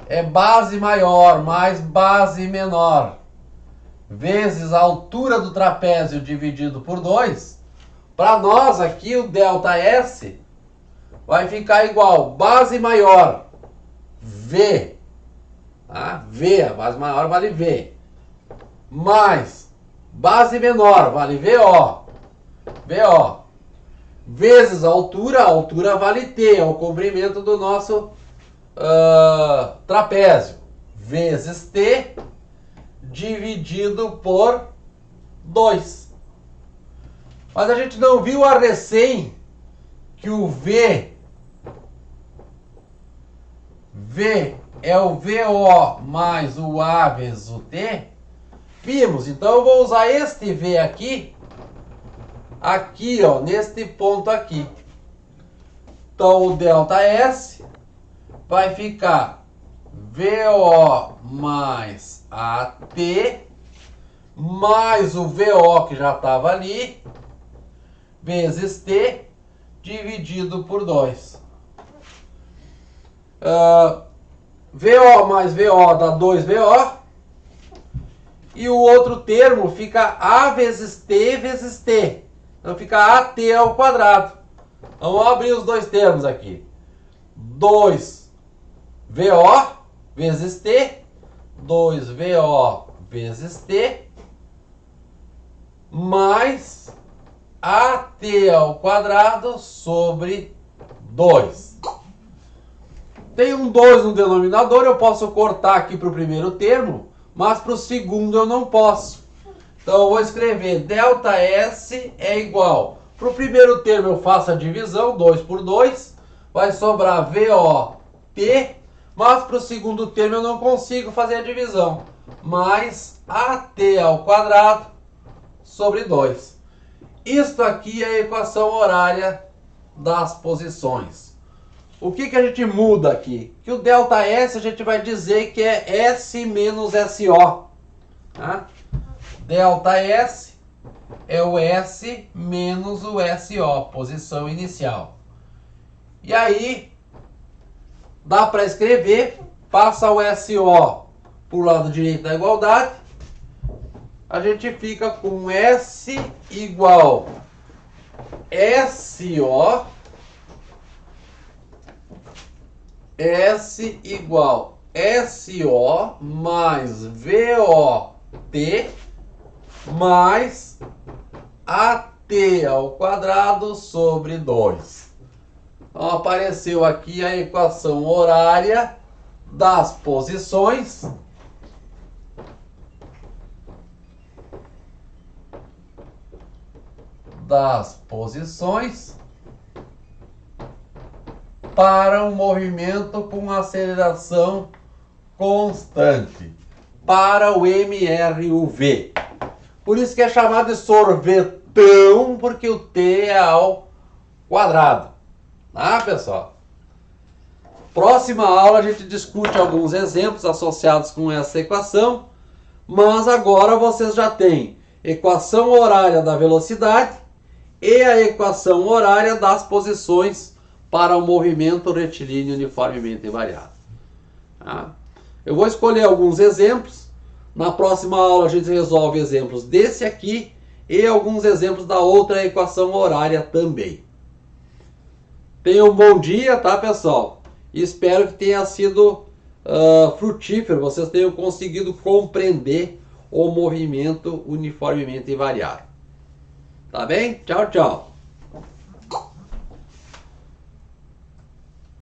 é base maior mais base menor vezes a altura do trapézio dividido por 2, para nós aqui o ΔS vai ficar igual base maior V, tá? V, a base maior vale V, mais base menor vale VO, vezes a altura vale T, é o comprimento do nosso trapézio, vezes T dividido por 2. Mas a gente não viu a recém que o V é o VO mais o A vezes o T. Vimos, então eu vou usar este V aqui, ó, neste ponto aqui. Então o ΔS vai ficar VO mais AT, mais o VO que já estava ali, vezes T, dividido por 2. VO mais VO dá 2VO. E o outro termo fica A vezes T vezes T. Então fica AT ao quadrado. Então vamos abrir os dois termos aqui. 2VO vezes T. 2VO vezes T. Mais AT ao quadrado sobre 2. Tem um 2 no denominador, eu posso cortar aqui para o primeiro termo, mas para o segundo eu não posso. Então eu vou escrever ΔS é igual. Para o primeiro termo eu faço a divisão, 2 por 2, vai sobrar VOT, mas para o segundo termo eu não consigo fazer a divisão, mais AT ao quadrado sobre 2. Isto aqui é a equação horária das posições. O que a gente muda aqui? Que o ΔS a gente vai dizer que é S menos SO. Tá? ΔS é o S menos o SO, posição inicial. E aí, dá para escrever, passa o SO para o lado direito da igualdade, a gente fica com S igual SO, S igual SO mais VOT mais AT ao quadrado sobre 2. Então apareceu aqui a equação horária das posições para um movimento com aceleração constante, para o MRUV. Por isso que é chamado de sorvetão, porque o T é ao quadrado. Tá, pessoal? Próxima aula a gente discute alguns exemplos associados com essa equação, mas agora vocês já têm equação horária da velocidade e a equação horária das posições para o movimento retilíneo uniformemente variado. Tá? Eu vou escolher alguns exemplos. Na próxima aula a gente resolve exemplos desse aqui e alguns exemplos da outra equação horária também. Tenham um bom dia, tá, pessoal? E espero que tenha sido frutífero, vocês tenham conseguido compreender o movimento uniformemente variado. Tá bem? Tchau, tchau.